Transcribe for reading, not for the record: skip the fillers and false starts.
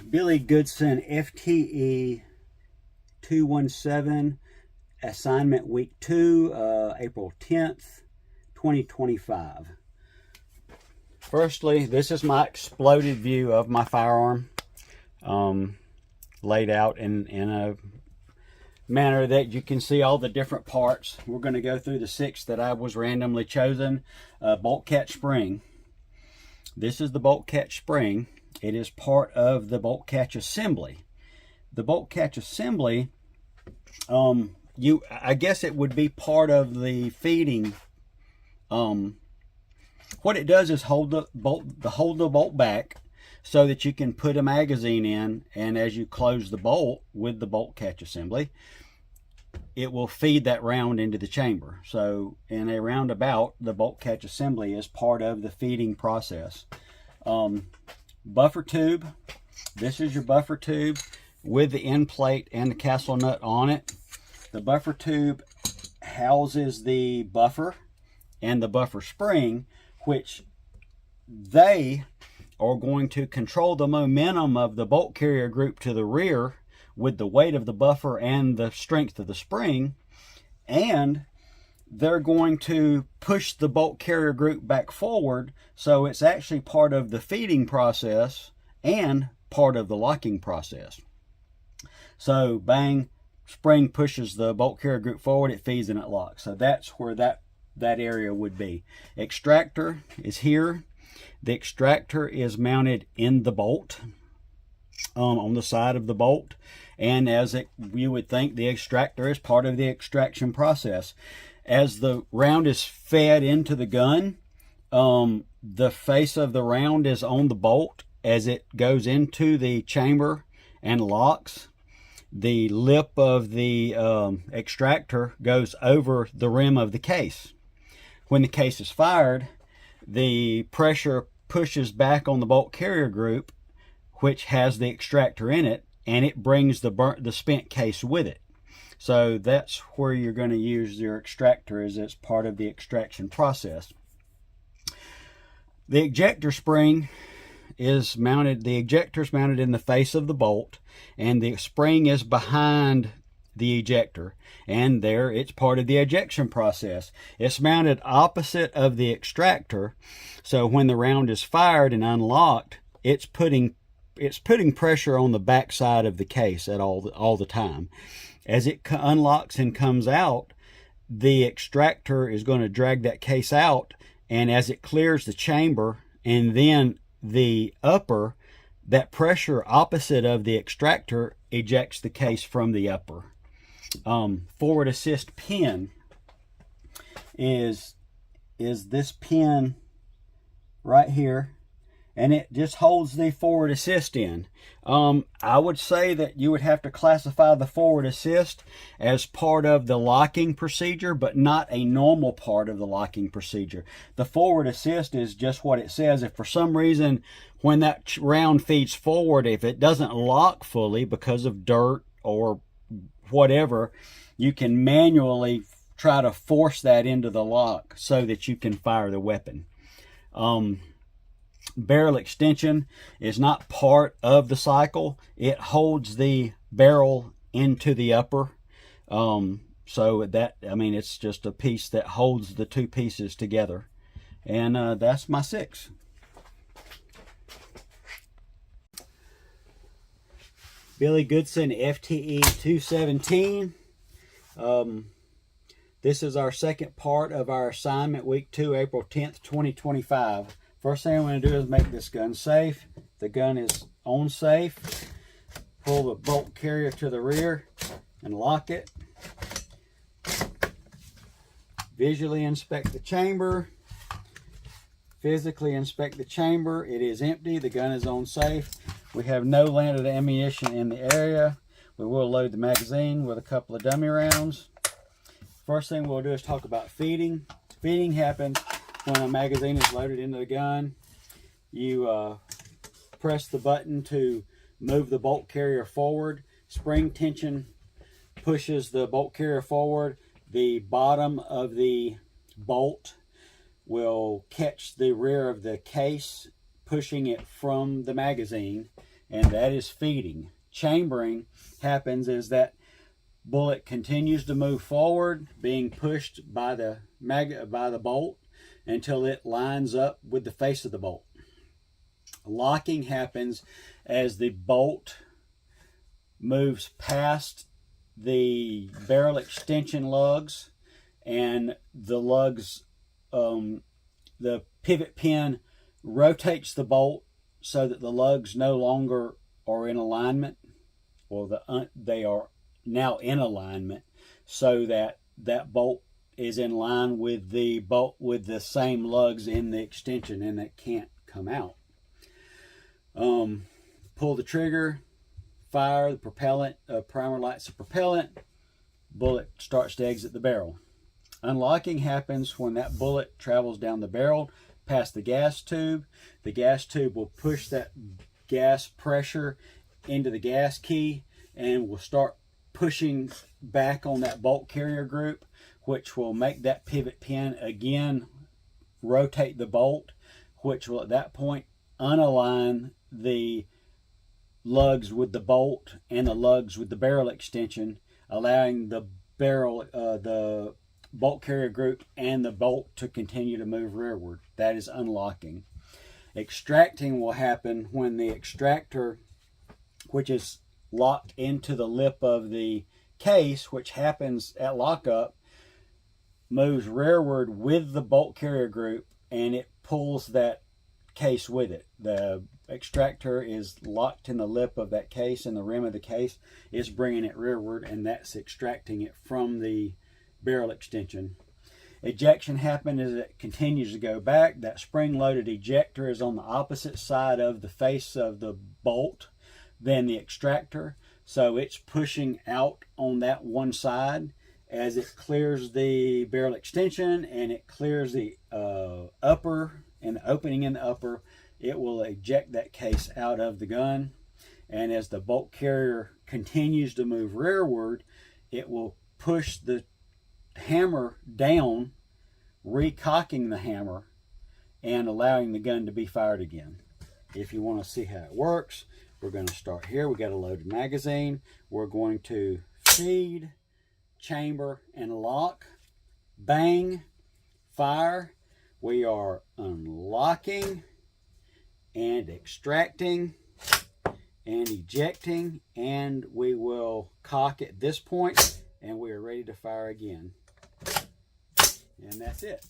Billy Goodson FTE 217, assignment week 2, April 10th, 2025. Firstly, this is my exploded view of my firearm, laid out in a manner that you can see all the different parts. We're going to go through the 6 that I was randomly chosen. Bolt catch spring. This is the bolt catch spring. It is part of the bolt catch assembly. The bolt catch assembly, I guess it would be part of the feeding. What it does is hold the bolt back so that you can put a magazine in, and as you close the bolt with the bolt catch assembly, it will feed that round into the chamber. So in a roundabout, the bolt catch assembly is part of the feeding process. Buffer tube. This is your buffer tube with the end plate and the castle nut on it. The buffer tube houses the buffer and the buffer spring, which they are going to control the momentum of the bolt carrier group to the rear with the weight of the buffer and the strength of the spring, and they're going to push the bolt carrier group back forward, so it's actually part of the feeding process and part of the locking process. So bang, spring pushes the bolt carrier group forward, it feeds and it locks. So that's where that area would be. Extractor is here. The extractor is mounted in the bolt, on the side of the bolt, and you would think, the extractor is part of the extraction process. As the round is fed into the gun, the face of the round is on the bolt as it goes into the chamber and locks. The lip of the extractor goes over the rim of the case. When the case is fired, the pressure pushes back on the bolt carrier group, which has the extractor in it, and it brings the spent case with it. So that's where you're going to use your extractor, as it's part of the extraction process. The ejector spring is mounted, the ejector is mounted in the face of the bolt, and the spring is behind the ejector, and there it's part of the ejection process. It's mounted opposite of the extractor, so when the round is fired and unlocked, it's putting pressure on the back side of the case at all the time. As it unlocks and comes out, the extractor is going to drag that case out, and as it clears the chamber and then the upper, that pressure opposite of the extractor ejects the case from the upper. Forward assist pin is this pin right here, and it just holds the forward assist in. I would say that you would have to classify the forward assist as part of the locking procedure, but not a normal part of the locking procedure. The forward assist is just what it says. If for some reason when that round feeds forward, if it doesn't lock fully because of dirt or whatever, you can manually try to force that into the lock so that you can fire the weapon. Barrel extension is not part of the cycle. It holds the barrel into the upper. So that, I mean, it's just a piece that holds the two pieces together. And that's my 6. Billy Goodson FTE 217. This is our second part of our assignment week 2, April 10th, 2025. First thing I'm going to do is make this gun safe. The gun is on safe. Pull the bolt carrier to the rear and lock it. Visually inspect the chamber. Physically inspect the chamber. It is empty. The gun is on safe. We have no landed ammunition in the area. We will load the magazine with a couple of dummy rounds. First thing we'll do is talk about feeding. Feeding happens when a magazine is loaded into the gun. You press the button to move the bolt carrier forward. Spring tension pushes the bolt carrier forward. The bottom of the bolt will catch the rear of the case, pushing it from the magazine, and that is feeding. Chambering happens is that bullet continues to move forward, being pushed by the bolt until it lines up with the face of the bolt. Locking happens as the bolt moves past the barrel extension lugs, and the lugs, the pivot pin rotates the bolt so that the lugs no longer are in alignment, or they are now in alignment, so that that bolt is in line with the bolt with the same lugs in the extension, and that can't come out. Pull the trigger, fire the propellant, primer lights the propellant, bullet starts to exit the barrel. Unlocking happens when that bullet travels down the barrel past the gas tube. The gas tube will push that gas pressure into the gas key and will start pushing back on that bolt carrier group, which will make that pivot pin again rotate the bolt, which will at that point unalign the lugs with the bolt and the lugs with the barrel extension, allowing the bolt carrier group and the bolt to continue to move rearward. That is unlocking. Extracting will happen when the extractor, which is locked into the lip of the case, which happens at lockup, moves rearward with the bolt carrier group, and it pulls that case with it. The extractor is locked in the lip of that case, and the rim of the case is bringing it rearward, and that's extracting it from the barrel extension. Ejection happens as it continues to go back. That spring-loaded ejector is on the opposite side of the face of the bolt than the extractor, so it's pushing out on that one side. As it clears the barrel extension and it clears the upper and the opening in the upper, it will eject that case out of the gun. And as the bolt carrier continues to move rearward, it will push the hammer down, recocking the hammer and allowing the gun to be fired again. If you want to see how it works, we're going to start here. We got a loaded magazine. We're going to feed, chamber, and lock. Bang, fire. We are unlocking and extracting and ejecting, and we will cock at this point, and we are ready to fire again. And that's it.